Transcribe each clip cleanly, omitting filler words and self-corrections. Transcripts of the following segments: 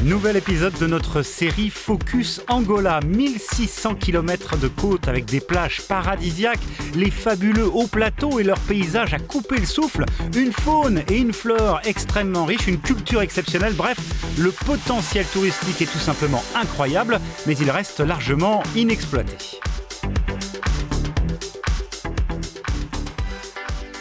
Nouvel épisode de notre série Focus Angola. 1600 km de côte avec des plages paradisiaques, les fabuleux hauts plateaux et leurs paysages à couper le souffle, une faune et une flore extrêmement riches, une culture exceptionnelle. Bref, le potentiel touristique est tout simplement incroyable, mais il reste largement inexploité.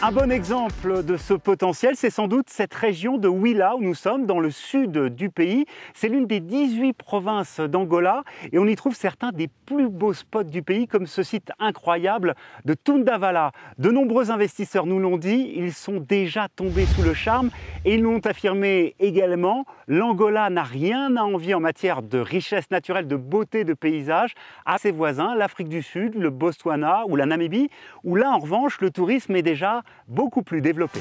Un bon exemple de ce potentiel, c'est sans doute cette région de Huila où nous sommes, dans le sud du pays. C'est l'une des 18 provinces d'Angola et on y trouve certains des plus beaux spots du pays, comme ce site incroyable de Tundavala. De nombreux investisseurs nous l'ont dit, ils sont déjà tombés sous le charme et ils l'ont affirmé également. L'Angola n'a rien à envier en matière de richesse naturelle, de beauté de paysage à ses voisins, l'Afrique du Sud, le Botswana ou la Namibie, où là en revanche le tourisme est déjà beaucoup plus développé.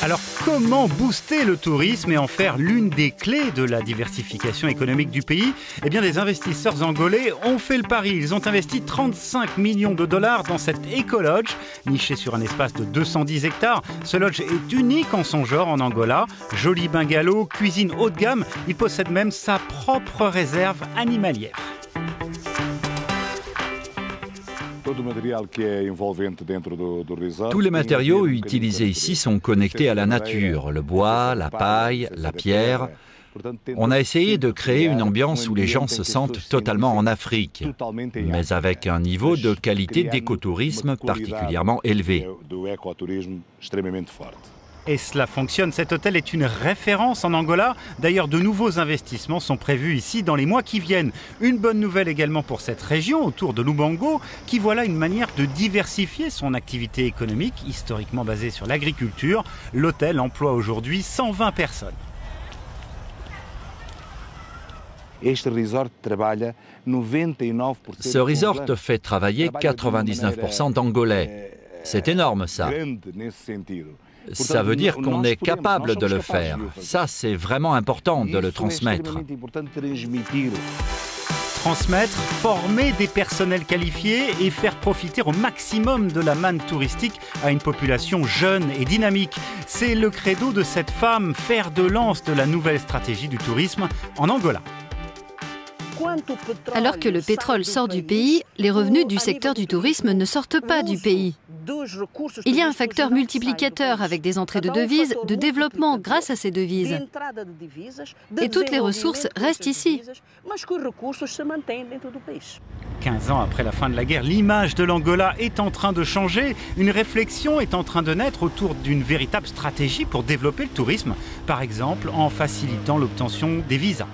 Alors comment booster le tourisme et en faire l'une des clés de la diversification économique du pays? Eh bien des investisseurs angolais ont fait le pari. Ils ont investi 35 millions de dollars dans cette éco-lodge, nichée sur un espace de 210 hectares. Ce lodge est unique en son genre en Angola. Joli bungalow, cuisine haut de gamme. Il possède même sa propre réserve animalière. Tous les matériaux utilisés ici sont connectés à la nature, le bois, la paille, la pierre. On a essayé de créer une ambiance où les gens se sentent totalement en Afrique, mais avec un niveau de qualité d'écotourisme particulièrement élevé. Et cela fonctionne, cet hôtel est une référence en Angola. D'ailleurs, de nouveaux investissements sont prévus ici dans les mois qui viennent. Une bonne nouvelle également pour cette région, autour de Lubango, qui voilà une manière de diversifier son activité économique, historiquement basée sur l'agriculture. L'hôtel emploie aujourd'hui 120 personnes. Ce resort fait travailler 99% d'Angolais. C'est énorme ça. Ça veut dire qu'on est capable de le faire. Ça, c'est vraiment important de le transmettre. Transmettre, former des personnels qualifiés et faire profiter au maximum de la manne touristique à une population jeune et dynamique. C'est le credo de cette femme, fer de lance de la nouvelle stratégie du tourisme en Angola. Alors que le pétrole sort du pays, les revenus du secteur du tourisme ne sortent pas du pays. Il y a un facteur multiplicateur avec des entrées de devises, de développement grâce à ces devises. Et toutes les ressources restent ici. 15 ans après la fin de la guerre, l'image de l'Angola est en train de changer. Une réflexion est en train de naître autour d'une véritable stratégie pour développer le tourisme, par exemple en facilitant l'obtention des visas.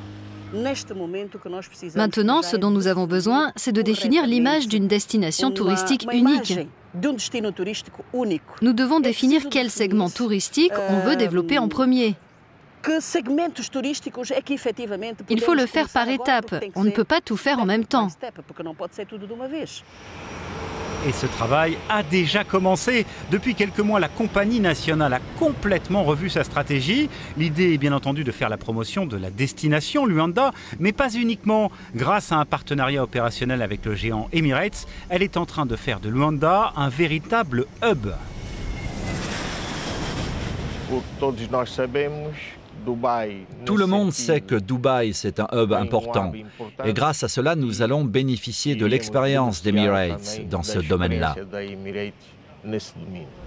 Maintenant, ce dont nous avons besoin, c'est de définir l'image d'une destination touristique unique. Nous devons définir quel segment touristique on veut développer en premier. Il faut le faire par étapes. On ne peut pas tout faire en même temps. Et ce travail a déjà commencé. Depuis quelques mois, la compagnie nationale a complètement revu sa stratégie. L'idée est bien entendu de faire la promotion de la destination Luanda, mais pas uniquement. Grâce à un partenariat opérationnel avec le géant Emirates, elle est en train de faire de Luanda un véritable hub. Tout le monde sait que Dubaï, c'est un hub important. Et grâce à cela, nous allons bénéficier de l'expérience d'Emirates dans ce domaine-là.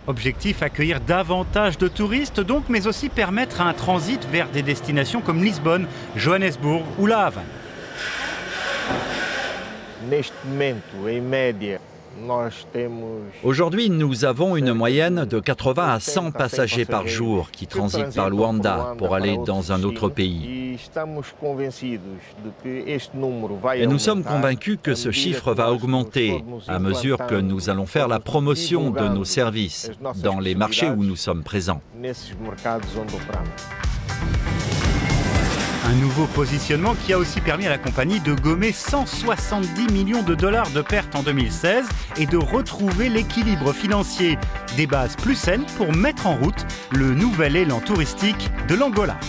Objectif, accueillir davantage de touristes donc, mais aussi permettre un transit vers des destinations comme Lisbonne, Johannesburg ou La Havane. Aujourd'hui, nous avons une moyenne de 80 à 100 passagers par jour qui transitent par Luanda pour aller dans un autre pays. Et nous sommes convaincus que ce chiffre va augmenter à mesure que nous allons faire la promotion de nos services dans les marchés où nous sommes présents. Un nouveau positionnement qui a aussi permis à la compagnie de gommer 170 millions de dollars de pertes en 2016 et de retrouver l'équilibre financier. Des bases plus saines pour mettre en route le nouvel élan touristique de l'Angola.